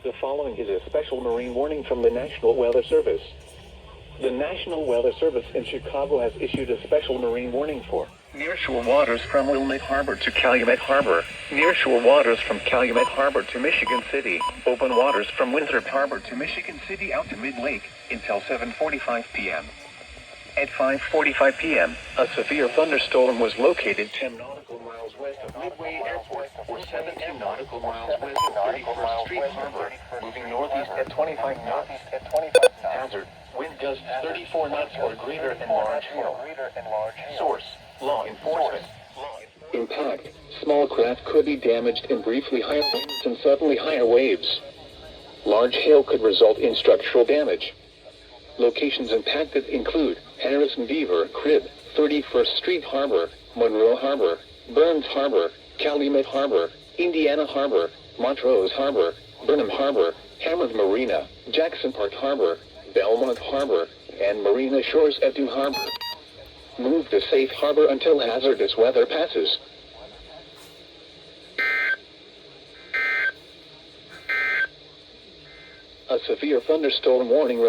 The following is a special marine warning from the National Weather Service. The National Weather Service in Chicago has issued a special marine warning for nearshore waters from Wilmette Harbor to Calumet Harbor, nearshore waters from Calumet Harbor to Michigan City, open waters from Winthrop Harbor to Michigan City out to Mid-Lake, until 7:45 p.m. At 5:45 p.m., a severe thunderstorm was located 10 nautical miles west of Midway Airport, or 17 nautical miles west of 31st Street Harbor, moving northeast at 25 knots. Hazard: wind gusts 34 knots or greater and large hail. Source: law enforcement. Impact: small craft could be damaged in briefly higher winds and suddenly higher waves. Large hail could result in structural damage. Locations impacted include Harrison Beaver Crib, 31st Street Harbor, Monroe Harbor, Burns Harbor, Calumet Harbor, Indiana Harbor, Montrose Harbor, Burnham Harbor, Hammond Marina, Jackson Park Harbor, Belmont Harbor, and Marina Shores at Dune Harbor. Move to safe harbor until hazardous weather passes. A severe thunderstorm warning remains.